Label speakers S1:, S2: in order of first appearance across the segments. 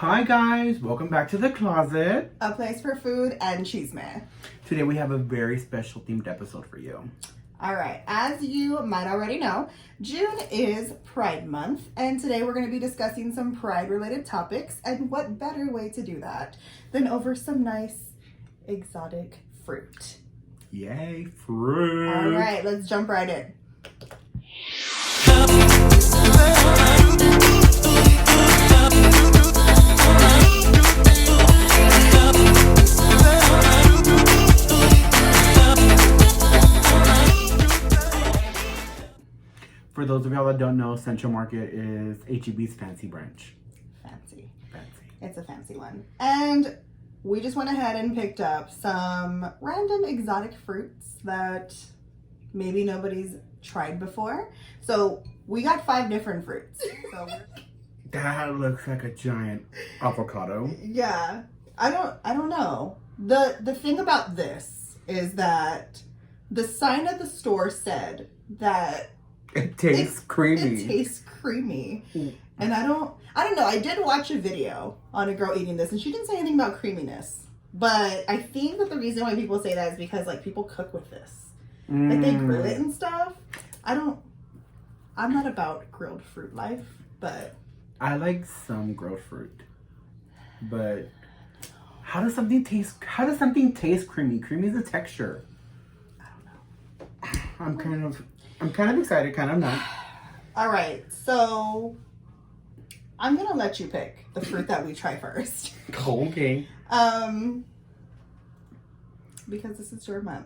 S1: Hi guys, welcome back to the closet.
S2: A place for food and chisme.
S1: Today we have a very special themed episode for you.
S2: All right, as you might already know, June is Pride Month, and today we're going to be discussing some Pride-related topics, and what better way to do that than over some nice exotic fruit.
S1: Yay, fruit!
S2: All right, let's jump right in.
S1: For those of y'all that don't know, Central Market is H-E-B's fancy branch.
S2: Fancy.
S1: Fancy.
S2: It's a fancy one. And we just went ahead and picked up some random exotic fruits that maybe nobody's tried before. So we got 5 different fruits. So
S1: That looks like a giant avocado.
S2: yeah, I don't know. The thing about this is that the sign at the store said that
S1: It tastes creamy.
S2: it tastes creamy.
S1: Mm.
S2: And I don't know. I did watch a video on a girl eating this and she didn't say anything about creaminess. But I think that the reason why people say that is because like people cook with this. Like they grill it and stuff. I'm not about grilled fruit life, but
S1: I like some grilled fruit. But how does something taste creamy? Creamy is a texture.
S2: I don't know.
S1: I'm kind of excited, kind of not.
S2: All right, so I'm gonna let you pick the fruit that we try first.
S1: Okay.
S2: Because this is your month.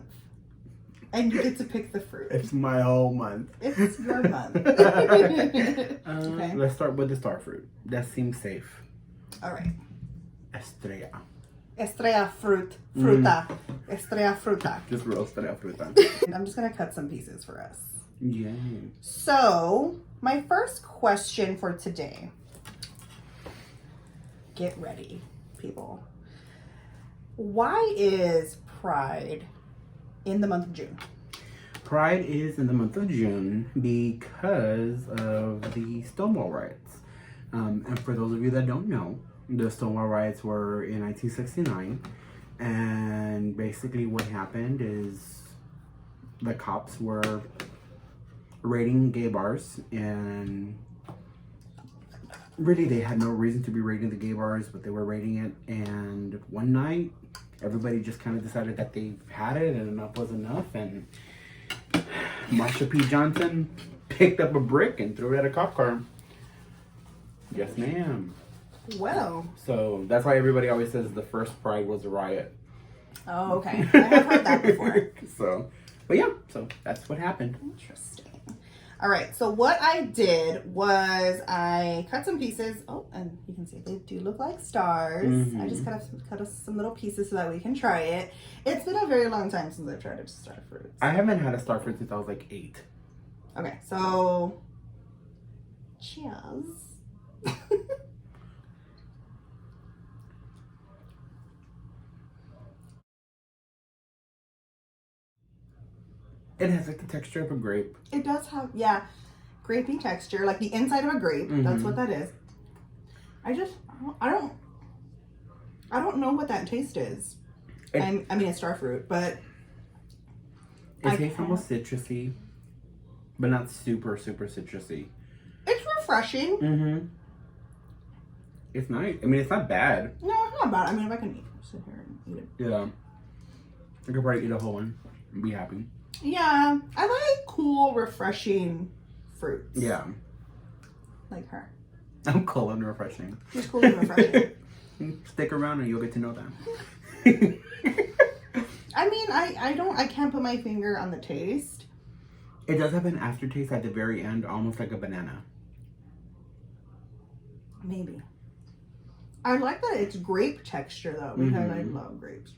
S2: And you get to pick the fruit.
S1: It's my whole month.
S2: It's your month. Okay.
S1: Let's start with the star fruit. That seems safe.
S2: All right.
S1: Estrella.
S2: Estrella fruta. Estrella fruta.
S1: Just real Estrella fruta.
S2: I'm just gonna cut some pieces for us.
S1: Yeah.
S2: So, my first question for today. Get ready, people. Why is Pride in the month of June?
S1: Pride is in the month of June because of the Stonewall riots. And for those of you that don't know, the Stonewall riots were in 1969. And basically what happened is the cops were raiding gay bars, and really they had no reason to be raiding the gay bars, but they were raiding it. And one night everybody just kind of decided that they've had it and enough was enough, and Marsha P. Johnson picked up a brick and threw it at a cop car. Yes, ma'am.
S2: Well.
S1: So that's why everybody always says the first Pride was a riot.
S2: Oh, okay. I have heard that before.
S1: But yeah, so that's what happened.
S2: Interesting. All right, so what I did was I cut some pieces. Oh, and you can see they do look like stars.
S1: Mm-hmm.
S2: I just cut some little pieces so that we can try it. It's been a very long time since I've tried a star fruit.
S1: I haven't had a star fruit since I was like 8.
S2: Okay, so cheers.
S1: It has like the texture of a grape.
S2: It does have, yeah, grapey texture, like the inside of a grape.
S1: Mm-hmm.
S2: That's what that is. I don't know what that taste is. I mean, it's star fruit, but
S1: it tastes almost citrusy, but not super, super citrusy.
S2: It's refreshing.
S1: Mm-hmm. It's nice. I mean, it's not bad.
S2: No, it's not bad. I mean, if I can sit here and eat it.
S1: Yeah. I could probably eat a whole one and be happy.
S2: Yeah, I like cool, refreshing fruits.
S1: Yeah.
S2: Like her.
S1: I'm cool and refreshing.
S2: She's cool and refreshing.
S1: Stick around and you'll get to know that.
S2: I mean, I can't put my finger on the taste.
S1: It does have an aftertaste at the very end, almost like a banana.
S2: Maybe. I like that it's grape texture though, because I love grapes.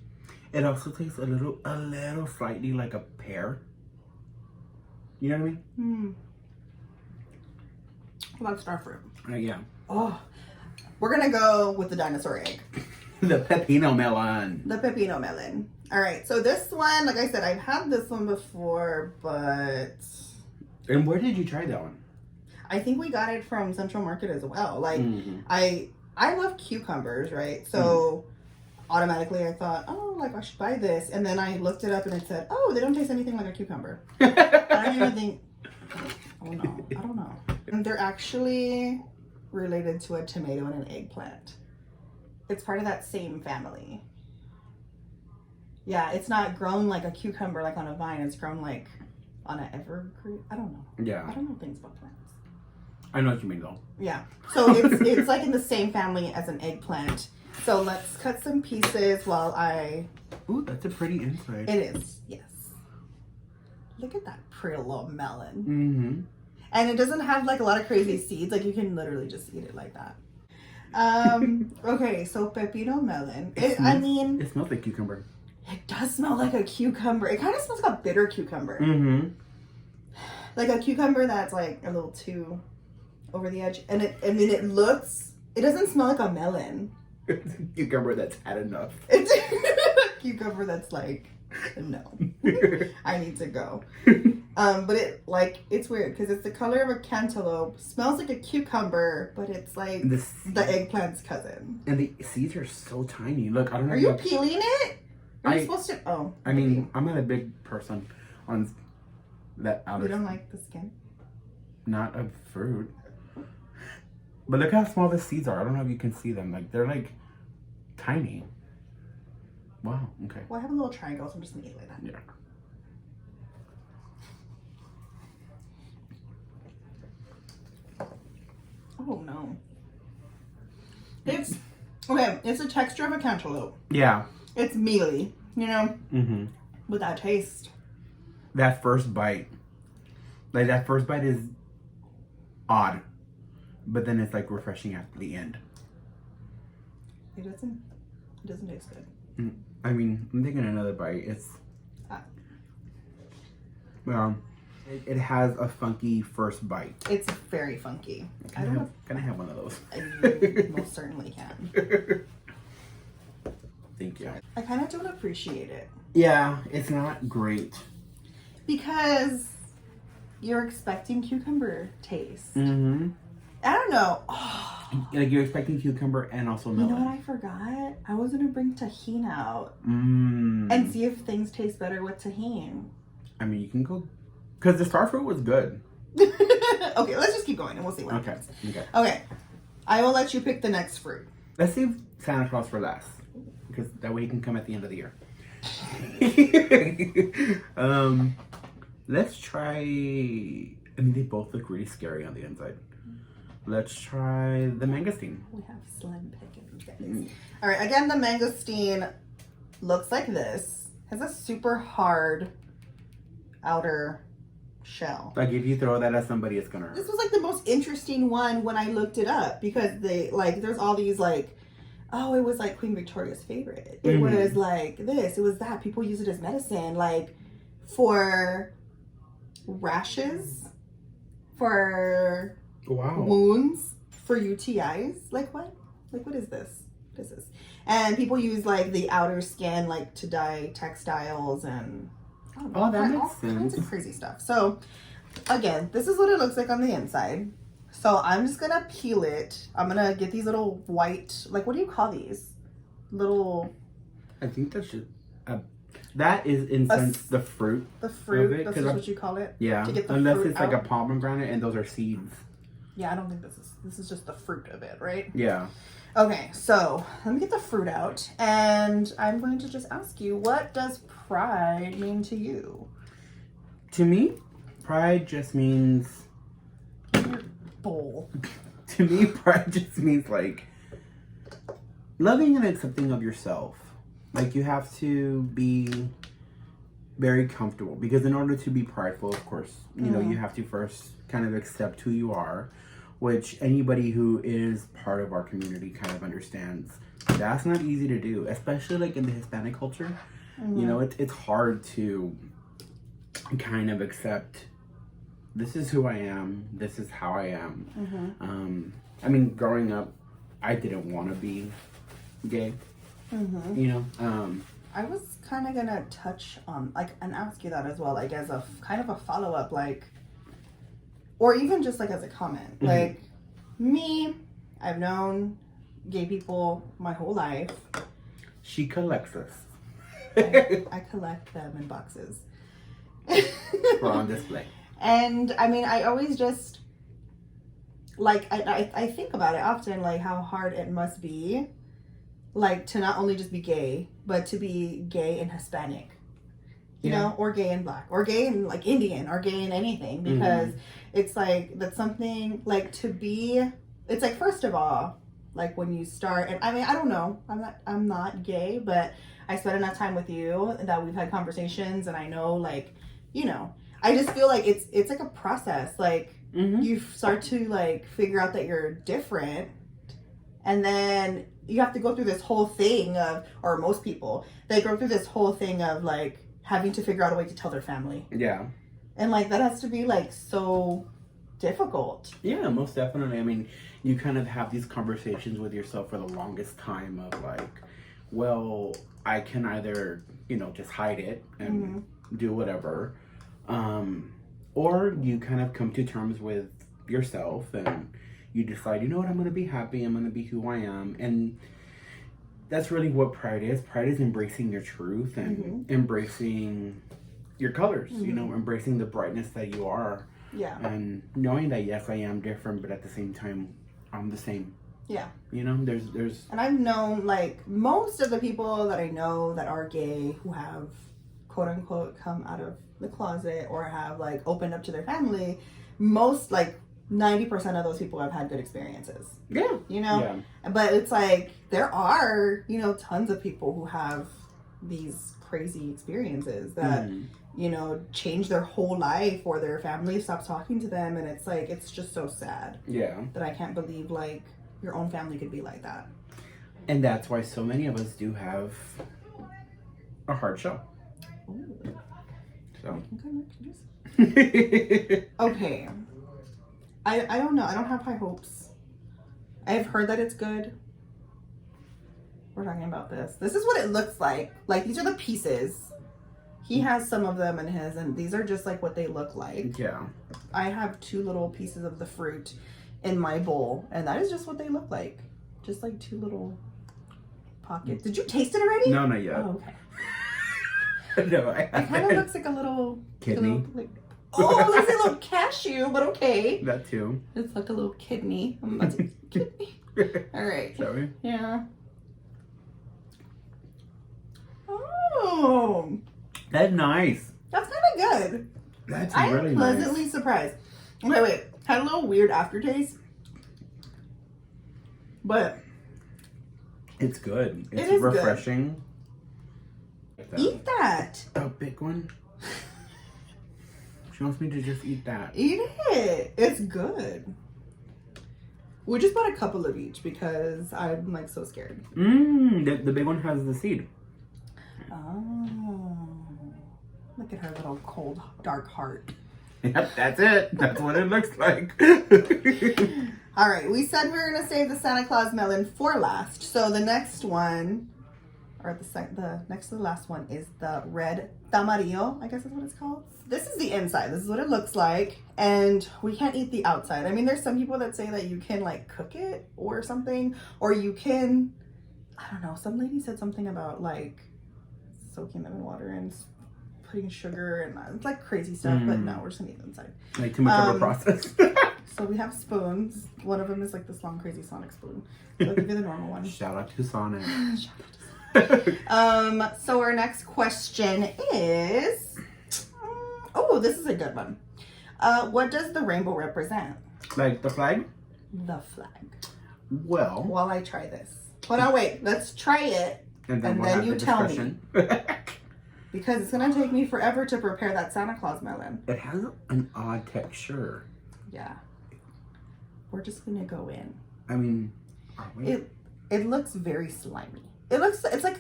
S1: It also tastes a little slightly like a pear. You know what I mean?
S2: I love star fruit.
S1: Yeah.
S2: Oh, we're gonna go with the dinosaur egg.
S1: The pepino melon.
S2: The pepino melon. All right, so this one, like I said, I've had this one before, but...
S1: And where did you try that one?
S2: I think we got it from Central Market as well. Like, I love cucumbers, right? So automatically I thought, oh, like I should buy this. And then I looked it up and it said, oh, they don't taste anything like a cucumber. I don't even think, oh no, I don't know. And they're actually related to a tomato and an eggplant. It's part of that same family. Yeah, it's not grown like a cucumber, like on a vine. It's grown like on an evergreen. I don't know.
S1: Yeah.
S2: I don't know things about plants.
S1: I know what you mean though.
S2: Yeah. So it's like in the same family as an eggplant. So let's cut some pieces while I...
S1: Ooh, that's a pretty inside.
S2: It is, yes. Look at that pretty little melon.
S1: Mm-hmm.
S2: And it doesn't have like a lot of crazy seeds. Like you can literally just eat it like that. Okay, so pepino melon.
S1: It smells like cucumber.
S2: It does smell like a cucumber. It kind of smells like a bitter cucumber.
S1: Mm-hmm.
S2: Like a cucumber that's like a little too over the edge. And it doesn't smell like a melon.
S1: It's a cucumber that's had enough.
S2: It's a cucumber that's like, no, I need to go. But it's weird because it's the color of a cantaloupe, smells like a cucumber, but it's like the eggplant's cousin.
S1: And the seeds are so tiny. Look, I don't know.
S2: Are you peeling it? Are you supposed to? Oh.
S1: I mean, I'm not a big person on that outer.
S2: You don't like the skin?
S1: Not of fruit. But look how small the seeds are. I don't know if you can see them. Like, they're like tiny. Wow, okay.
S2: Well, I have a little triangle, so I'm just gonna eat it like that.
S1: Yeah.
S2: Oh no. It's okay, it's the texture of a cantaloupe.
S1: Yeah.
S2: It's mealy, you know?
S1: Mm-hmm.
S2: With that taste.
S1: That first bite. Like, that first bite is odd. But then it's like refreshing at the end.
S2: It doesn't taste good.
S1: I mean, I'm taking another bite. It's it has a funky first bite.
S2: It's very funky.
S1: Can I have one of those?
S2: You most certainly can.
S1: Thank you.
S2: I kind of don't appreciate it.
S1: Yeah, it's not great.
S2: Because you're expecting cucumber taste.
S1: Mm-hmm.
S2: I don't know. Oh.
S1: Like, you're expecting cucumber and also melon.
S2: You know what I forgot? I was going to bring tahini out.
S1: Mm.
S2: And see if things taste better with tahini.
S1: I mean, you can go... Because the star fruit was good.
S2: Okay, let's just keep going and we'll see what happens. Okay. I will let you pick the next fruit.
S1: Let's save Santa Claus for last. Because that way he can come at the end of the year. Let's try... I mean, they both look really scary on the inside. Let's try the mangosteen.
S2: We have slim pickings, guys. All right, again, the mangosteen looks like this. Has a super hard outer shell.
S1: Like, if you throw that at somebody, it's gonna hurt.
S2: This was like the most interesting one when I looked it up because there's all these like, oh, it was like Queen Victoria's favorite. It was like this, it was that. People use it as medicine, like for rashes, for wounds, for UTIs. Like what? Like what is this? What is this? And people use like the outer skin like to dye textiles and I don't know,
S1: that makes
S2: all
S1: sense.
S2: kinds of crazy stuff. So again, this is what it looks like on the inside. So I'm just gonna peel it. I'm gonna get these little white, like what do you call these? Little.
S1: I think that should. That is in sense the fruit.
S2: The fruit.
S1: Of it,
S2: That's what you call it.
S1: Yeah.
S2: To get the
S1: Unless
S2: fruit
S1: it's like a
S2: out.
S1: pomegranate and those are seeds.
S2: Yeah, I don't think this is just the fruit of it, right?
S1: Yeah.
S2: Okay, so let me get the fruit out, and I'm going to just ask you, what does pride mean to you?
S1: To me, pride just means.
S2: Your bowl.
S1: To me, pride just means like loving and accepting of yourself. Like, you have to be very comfortable because in order to be prideful, of course, you know, you have to first kind of accept who you are, which anybody who is part of our community kind of understands. That's not easy to do, especially like in the Hispanic culture. You know, it's hard to kind of accept this is who I am, this is how I am. I mean, growing up, I didn't want to be gay. You know,
S2: I was kind of gonna touch on like and ask you that as well, like as a kind of a follow up, like, or even just like as a comment, like me, I've known gay people my whole life.
S1: She collects us.
S2: I collect them in boxes.
S1: We're on display.
S2: And I mean, I always just like I think about it often, like how hard it must be, like to not only just be gay, but to be gay and Hispanic, you know, or gay and black, or gay and like Indian, or gay and anything, because it's like that's something like to be. It's like, first of all, like when you start, and I mean, I don't know, I'm not gay, but I spent enough time with you that we've had conversations, and I know, like, you know, I just feel like it's like a process. Like you start to like figure out that you're different, and then you have to go through this whole thing of, or most people, they go through this whole thing of like having to figure out a way to tell their family.
S1: Yeah.
S2: And like that has to be like so difficult.
S1: Yeah, most definitely. I mean, you kind of have these conversations with yourself for the longest time of like, well, I can either, you know, just hide it and do whatever. Or you kind of come to terms with yourself and you decide, you know what, I'm going to be happy. I'm going to be who I am. And that's really what pride is. Pride is embracing your truth and embracing your colors, you know, embracing the brightness that you are.
S2: Yeah.
S1: And knowing that, yes, I am different, but at the same time, I'm the same.
S2: Yeah.
S1: You know, there's.
S2: And I've known, like, most of the people that I know that are gay who have, quote unquote, come out of the closet or have, like, opened up to their family, most, like, 90% of those people have had good experiences.
S1: Yeah.
S2: You know?
S1: Yeah.
S2: But it's like, there are, you know, tons of people who have these crazy experiences that, you know, change their whole life, or their family stops talking to them. And it's like, it's just so sad.
S1: Yeah.
S2: That I can't believe, like, your own family could be like that.
S1: And that's why so many of us do have a hard show.
S2: Ooh.
S1: So.
S2: Okay. I don't know. I don't have high hopes. I have heard that it's good. We're talking about this. This is what it looks like. Like, these are the pieces. He has some of them in his, and these are just like what they look like.
S1: Yeah.
S2: I have 2 little pieces of the fruit in my bowl, and that is just what they look like. Just like 2 little pockets. Did you taste it already?
S1: No, not yet.
S2: Oh, okay.
S1: No,
S2: It kind of looks like a little
S1: kidney.
S2: Oh, it looks like a little cashew, but okay.
S1: That too.
S2: It's like a little kidney. That's a kidney. All right.
S1: Shall we?
S2: Yeah. Oh,
S1: That's nice.
S2: that's kind of good.
S1: That's
S2: I
S1: really
S2: am pleasantly
S1: nice.
S2: surprised. Wait. Had a little weird aftertaste, but
S1: It's good. It's
S2: It is good.
S1: refreshing.
S2: eat that.
S1: A big one. She wants me to just eat that.
S2: Eat it. It's good. We just bought a couple of each because I'm like so scared.
S1: The big one has the seed.
S2: Oh, look at her little cold, dark heart.
S1: Yep, that's it. That's what it looks like.
S2: All right, we said we were gonna save the Santa Claus melon for last. So the next one, or the next to the last one, is the red tamarillo. I guess is what it's called. This is the inside. This is what it looks like, and we can't eat the outside. I mean, there's some people that say that you can like cook it or something, or you can. I don't know. Some lady said something about like soaking them in water and putting sugar and it's like crazy stuff. But no, we're just gonna eat the inside.
S1: Like too much of a process.
S2: So we have spoons. One of them is like this long, crazy Sonic spoon. So I'll give you the normal one.
S1: Shout out to Sonic.
S2: So our next question is, oh, this is a good one. What does the rainbow represent?
S1: Like the flag?
S2: The flag.
S1: Well.
S2: While I try this. Hold on, wait. Let's try it.
S1: And then,
S2: And then you
S1: the
S2: tell me.
S1: discussion.
S2: Because it's going to take me forever to prepare that Santa Claus melon.
S1: It has an odd texture.
S2: Yeah. We're just going to go in.
S1: I mean, are we?
S2: It looks very slimy. It's like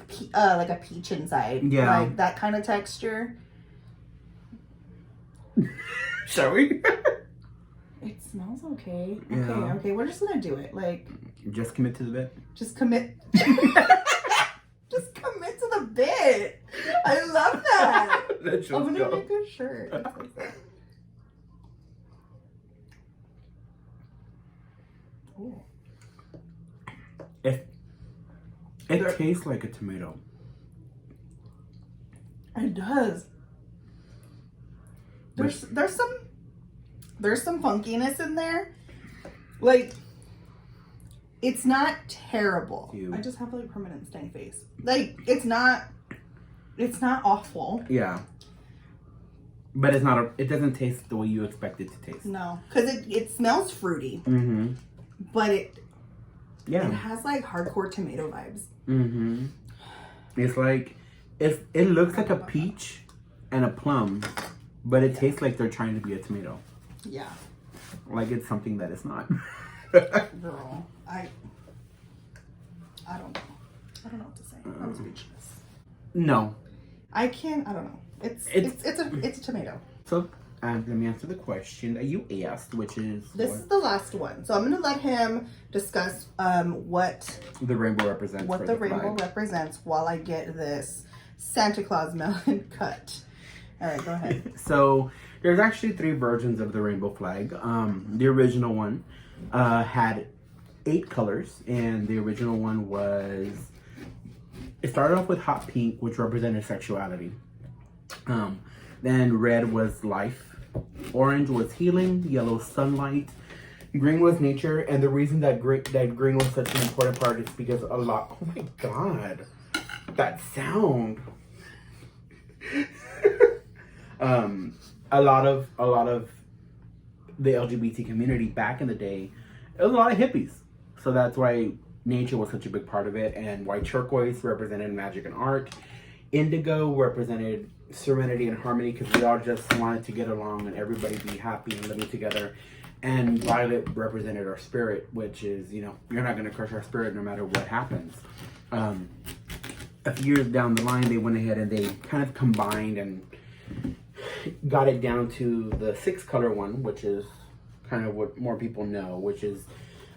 S2: a peach inside.
S1: Yeah.
S2: Like that kind of texture.
S1: Shall we?
S2: It smells okay.
S1: Yeah.
S2: Okay, we're just gonna do it. Like,
S1: Just commit to the bit.
S2: just commit. Just commit to the bit. I love that.
S1: Let's
S2: I'm
S1: just
S2: gonna
S1: go.
S2: make a shirt. that says that. Ooh.
S1: It's It tastes like a tomato.
S2: It does. There's some funkiness in there. Like, it's not terrible. I just have like permanent stank face. Like, it's not awful.
S1: Yeah. But it's not it doesn't taste the way you expect it to taste.
S2: No, because it smells fruity.
S1: Mm-hmm.
S2: But it has like hardcore tomato vibes.
S1: Mm-hmm. It's like it looks like a peach and a plum, but it tastes like they're trying to be a tomato.
S2: Yeah.
S1: Like it's something that it's not.
S2: Girl, I don't know. I don't know what to say. I'm speechless.
S1: No.
S2: I don't know. It's a tomato.
S1: So let me answer the question that you asked, which is
S2: this is the last one. So I'm gonna let him discuss what
S1: the rainbow represents.
S2: What the rainbow represents while I get this Santa Claus melon cut. All right, go ahead.
S1: So there's actually 3 versions of the rainbow flag. The original one had 8 colors, and the original one it started off with hot pink, which represented sexuality. Then red was life, orange was healing, yellow sunlight, green was nature, and the reason that green was such an important part is because oh my god, that sound. A lot of the LGBT community back in the day, it was a lot of hippies, so that's why nature was such a big part of it, and why turquoise represented magic and art, indigo represented serenity and harmony, because we all just wanted to get along and everybody be happy and living together, and violet represented our spirit, which is, you're not going to crush our spirit no matter what happens. A few years down the line, they went ahead and they kind of combined and got it down to the 6-color one, which is kind of what more people know, which is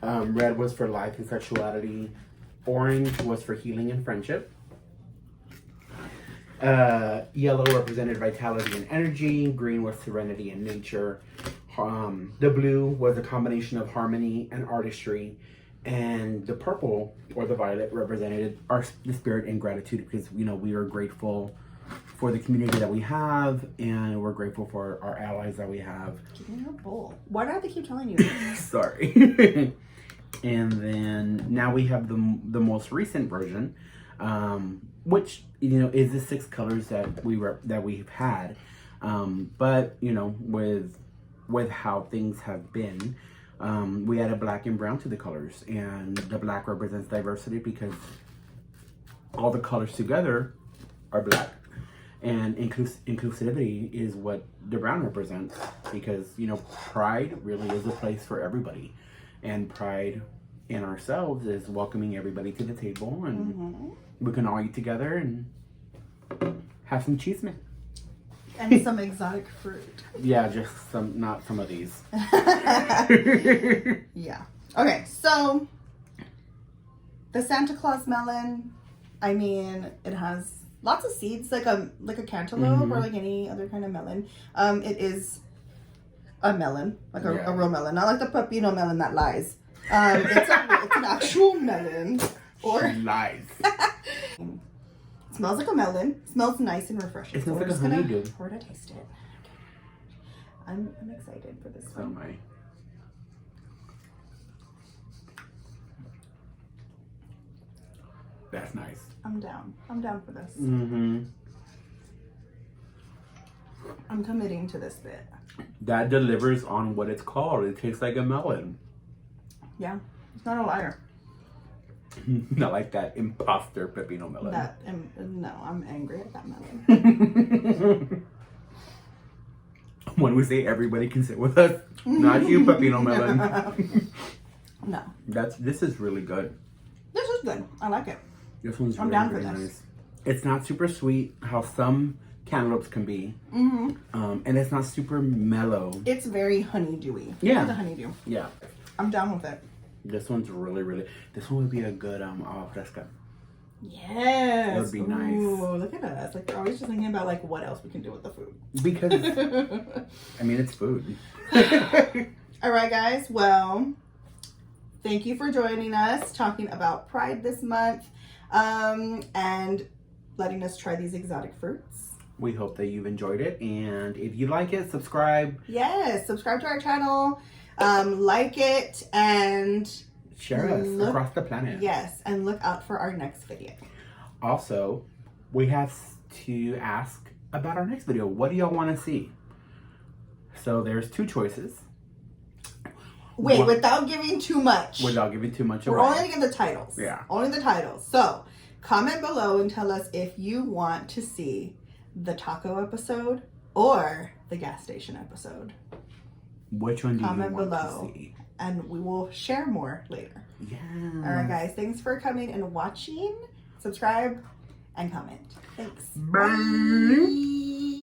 S1: red was for life and sexuality, orange was for healing and friendship, yellow represented vitality and energy, green was serenity and nature, the blue was a combination of harmony and artistry, and the purple or the violet represented the spirit and gratitude, because we are grateful for the community that we have, and we're grateful for our allies that we have.
S2: Give me your bowl. Why do I have to keep telling you this?
S1: Sorry. And then now we have the most recent version, which is the 6 colors that we've had, but with how things have been, we added black and brown to the colors, and the black represents diversity because all the colors together are black, and inclusivity is what the brown represents, because pride really is a place for everybody, and pride in ourselves is welcoming everybody to the table, and we can all eat together and have some cheese man.
S2: And some exotic fruit.
S1: Yeah, just not some of these.
S2: Yeah. Okay, so the Santa Claus melon, it has lots of seeds, like a cantaloupe or like any other kind of melon. It is a melon, like a real melon, not like the pepino melon that lies. It's an actual melon. Or
S1: lies.
S2: Smells like a melon. Smells nice and refreshing.
S1: It smells like a honeydew.
S2: We're gonna taste it. I'm excited for this
S1: So
S2: one.
S1: am I. That's nice.
S2: I'm down. I'm down for this.
S1: Mm-hmm.
S2: I'm committing to this bit.
S1: That delivers on what it's called. It tastes like a melon.
S2: Yeah, it's not a liar.
S1: Not like that imposter pepino melon.
S2: No, I'm angry at that melon.
S1: When we say everybody can sit with us, not you, pepino melon.
S2: No.
S1: This is really good.
S2: This is good. I like it.
S1: This one's
S2: I'm
S1: really,
S2: down for
S1: really
S2: this.
S1: nice. It's not super sweet, how some cantaloupes can be. And it's not super mellow.
S2: It's very honeydewy.
S1: Yeah.
S2: It's a honeydew.
S1: Yeah.
S2: I'm down with it.
S1: This one's really, really... This one would be a good agua fresca.
S2: Yes.
S1: That would be nice.
S2: Ooh, look at us. Like, we're always just thinking about, like, what else we can do with the food.
S1: Because, it's food.
S2: All right, guys. Well, thank you for joining us, talking about Pride this month. and letting us try these exotic fruits.
S1: We hope that you've enjoyed it, and if you like it, subscribe.
S2: Yes, subscribe to our channel, like it, and
S1: share us across the planet.
S2: Yes, and look out for our next video.
S1: Also, we have to ask about our next video. What do y'all want to see? So there's 2 choices.
S2: Wait, without giving too much.
S1: Without giving too much away.
S2: We're only going to give the titles.
S1: Yeah.
S2: Only the titles. So, comment below and tell us if you want to see the taco episode or the gas station episode.
S1: Which one do
S2: comment
S1: you want
S2: below,
S1: to see?
S2: And we will share more later.
S1: Yeah.
S2: All right, guys. Thanks for coming and watching. Subscribe and comment. Thanks.
S1: Bye.